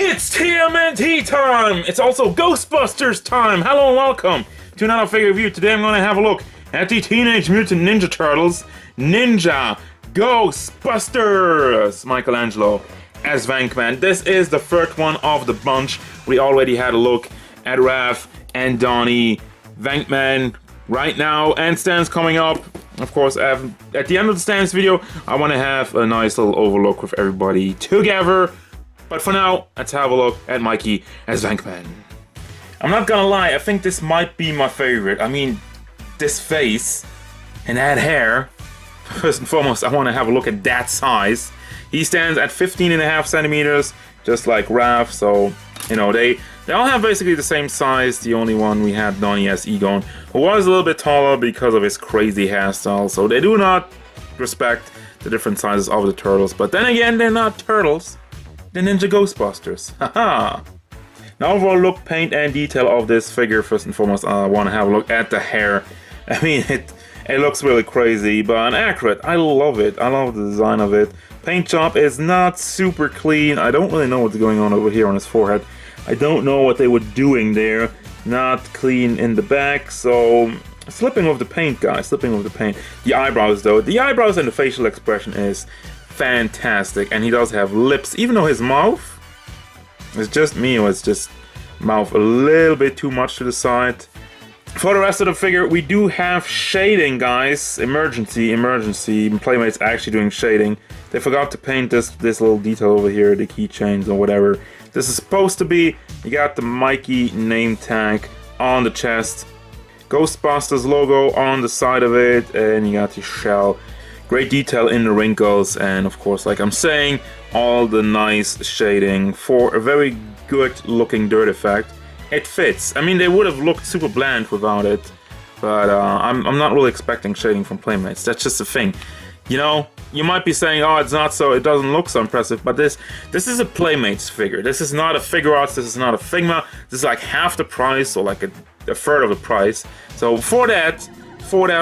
It's TMNT time! It's also Ghostbusters time! Hello and welcome to another figure review. Today I'm going to have a look at the Teenage Mutant Ninja Turtles Ninja Ghostbusters! Michelangelo as Venkman. This is the third one of the bunch. We already had a look at Raph and Donnie. Venkman right now, and Stan's coming up. Of course, at the end of the Stan's video, I want to have a nice little overlook with everybody together. But for now, let's have a look at Mikey as Venkman. I'm not gonna lie, I think this might be my favorite. I mean, this face and that hair. First and foremost, I want to have a look at that size. He stands at 15.5 centimeters, just like Raph. So, you know, they all have basically the same size. The only one we had Donnie as Egon, who was a little bit taller because of his crazy hairstyle. So they do not respect the different sizes of the turtles. But then again, they're not turtles. The Ninja Ghostbusters. Haha. Now overall look, paint and detail of this figure. First and foremost, I want to have a look at the hair. I mean, it looks really crazy, but accurate. I love it. I love the design of it. Paint job is not super clean. I don't really know what's going on over here on his forehead. I don't know what they were doing there. Not clean in the back, so slipping with the paint, guys. Slipping with the paint. The eyebrows, though. The eyebrows and the facial expression is fantastic, and he does have lips, even though his mouth is just me, or it's just mouth a little bit too much to the side. For the rest of the figure, we do have shading, guys. Emergency. Playmates actually doing shading. They forgot to paint this little detail over here, the keychains or whatever. This is supposed to be, you got the Mikey name tag on the chest, Ghostbusters logo on the side of it, and you got the shell. Great detail in the wrinkles, and of course, like I'm saying, all the nice shading for a very good looking dirt effect. It fits. I mean, they would have looked super bland without it, but I'm not really expecting shading from Playmates. That's just the thing. You know, you might be saying, oh, it doesn't look so impressive, but this is a Playmates figure. This is not a Figure Arts, this is not a Figma. This is like half the price, or like a third of the price. So for that,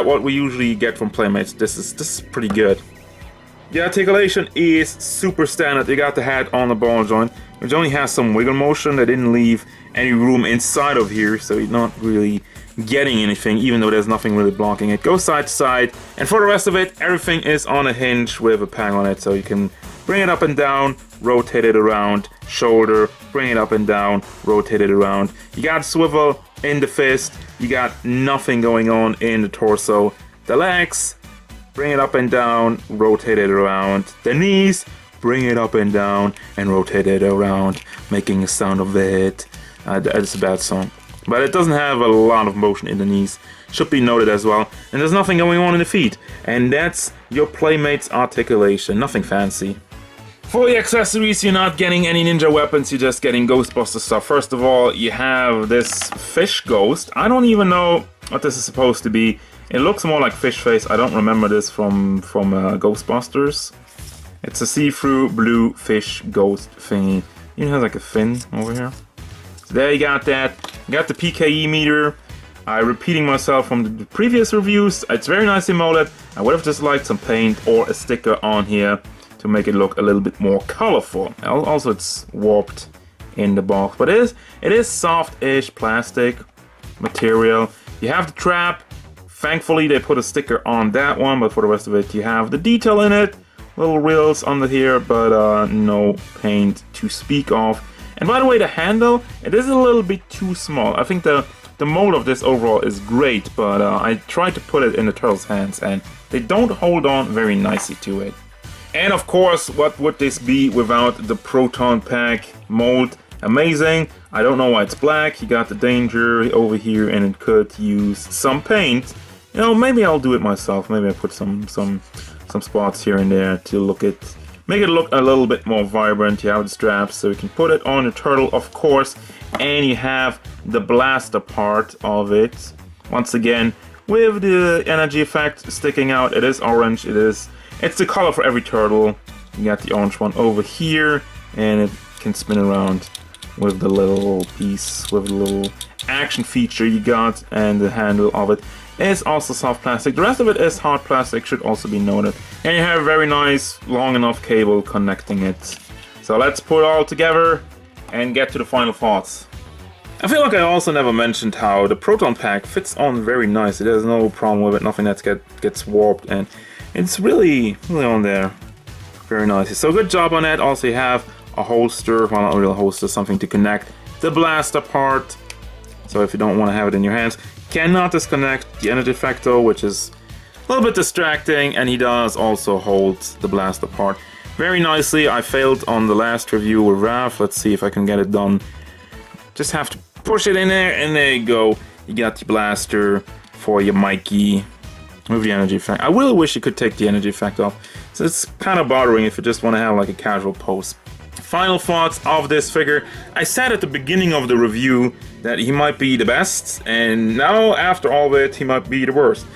what we usually get from Playmates, this is pretty good. The articulation is super standard. You got the head on the ball joint, which only has some wiggle motion. They didn't leave any room inside of here, so you're not really getting anything, even though there's nothing really blocking it. Goes side to side, and for the rest of it, everything is on a hinge with a peg on it, so you can bring it up and down, rotate it around, shoulder, bring it up and down, rotate it around. You got swivel in the fist, you got nothing going on in the torso. The legs, bring it up and down, rotate it around. The knees, bring it up and down and rotate it around, making a sound of it. It's a bad song, but it doesn't have a lot of motion in the knees. Should be noted as well. And there's nothing going on in the feet. And that's your Playmates articulation. Nothing fancy. For the accessories, you're not getting any ninja weapons, you're just getting Ghostbuster stuff. First of all, you have this fish ghost. I don't even know what this is supposed to be. It looks more like fish face. I don't remember this from Ghostbusters. It's a see-through blue fish ghost thingy. It has like a fin over here. So there you got that. You got the PKE meter. I'm repeating myself from the previous reviews. It's very nicely molded. I would have just liked some paint or a sticker on here to make it look a little bit more colorful. Also, it's warped in the box, but it is soft-ish plastic material. You have the trap. Thankfully, they put a sticker on that one, but for the rest of it, you have the detail in it. Little reels under here, but no paint to speak of. And by the way, the handle, it is a little bit too small. I think the mold of this overall is great, but I tried to put it in the turtles' hands, and they don't hold on very nicely to it. And of course, what would this be without the proton pack mold? Amazing. I don't know why it's black. You got the danger over here, and it could use some paint. You know, maybe I'll do it myself. Maybe I put some spots here and there to make it look a little bit more vibrant. You have the straps, so you can put it on the turtle, of course, and you have the blaster part of it. Once again, with the energy effect sticking out. It is orange. It's the color for every turtle. You got the orange one over here, and it can spin around with the little piece, with the little action feature you got, and the handle of it is also soft plastic. The rest of it is hard plastic, should also be noted. And you have a very nice long enough cable connecting it. So let's put it all together and get to the final thoughts. I feel like I also never mentioned how the proton pack fits on very nicely. There's no problem with it, nothing that gets warped, and it's really on there very nicely. So good job on that. Also you have a holster, well not really a holster, something to connect the blaster part. So if you don't want to have it in your hands, cannot disconnect the energy effector, which is a little bit distracting, and he does also hold the blaster part very nicely. I failed on the last review with Raph. Let's see if I can get it done. Just have to push it in there, and there you go. You got the blaster for your Mikey with the energy effect. I really wish you could take the energy effect off. So it's kind of bothering if you just want to have like a casual pose. Final thoughts of this figure. I said at the beginning of the review that he might be the best, and now after all of it, he might be the worst.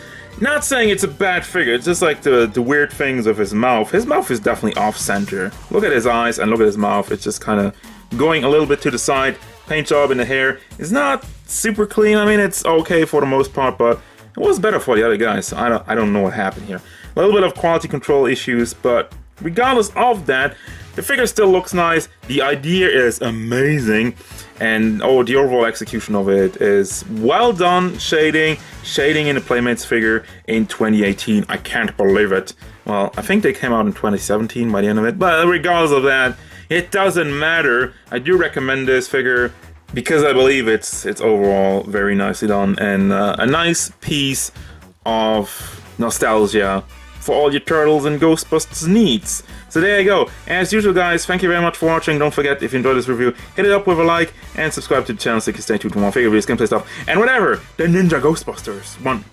Not saying it's a bad figure, it's just like the weird things of his mouth. His mouth is definitely off-center. Look at his eyes and look at his mouth. It's just kind of going a little bit to the side. Paint job in the hair is not super clean. I mean, it's okay for the most part, but it was better for the other guys, so I don't know what happened here. A little bit of quality control issues, but regardless of that, the figure still looks nice. The idea is amazing, and the overall execution of it is well done. Shading in the Playmates figure in 2018. I can't believe it. Well, I think they came out in 2017 by the end of it, but regardless of that, it doesn't matter. I do recommend this figure because I believe it's overall very nicely done, and a nice piece of nostalgia for all your Turtles and Ghostbusters needs. So there you go. As usual, guys, thank you very much for watching. Don't forget, if you enjoyed this review, hit it up with a like and subscribe to the channel so you can stay tuned for more figure videos, gameplay stuff, and whatever the Ninja Ghostbusters want.